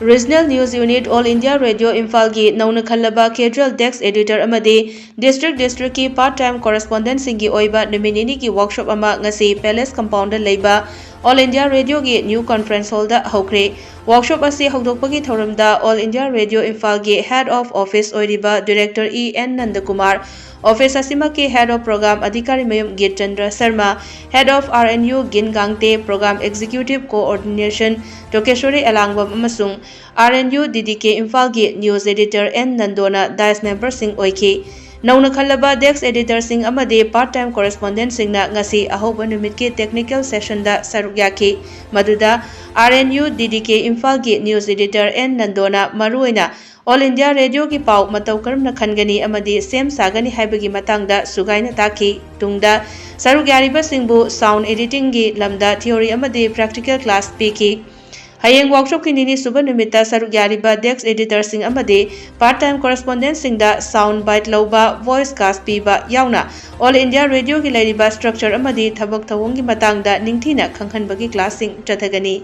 Regional News Unit All India Radio Imphal ki Nouna Khallaba Cadral Desk Editor amadi District ki part-time correspondent Singgi oiba Numit ki workshop ama ngasi Palace Compound leiba All India Radio ki New Conference Hall da Houdokhre. Workshop asi Houdokhre ki thoramda All India Radio Imphal ki Head of Office oiriba Director E.N. Nandakumar, Office asima ki Head of Program Adhikari Mayum Git Chandra Sharma, Head of RNU Gin Gangte Program Executive Coordination Tokeshwari Alangwam amasung RNU DDK Imphal ki News Editor N Nandona Dice Member Sing Oiki. Nouna Khallaba Desk Editor Sing amadi part-time correspondent Singna ngasi ahoba numit ki technical session da saruk yaki. Maduda RNU DDK Imphal ki News Editor N Nandona maruina All India Radio ki pau matau karamna khangani amadi sem sagani haibagi matangda sugaina taki. Tungda saruk yariba singbu sound editing gi lamda theory amadi practical class piki. Hayeng workshop ki nini suba numita saruk yariba Desk Editor Sing amadi part-time correspondent Singda sound bite lauba voice cast piba yauna All India Radio ki lairiba structure amadi thabak thawong gi matangda ningthina khangkhanbagi class sing chathagani.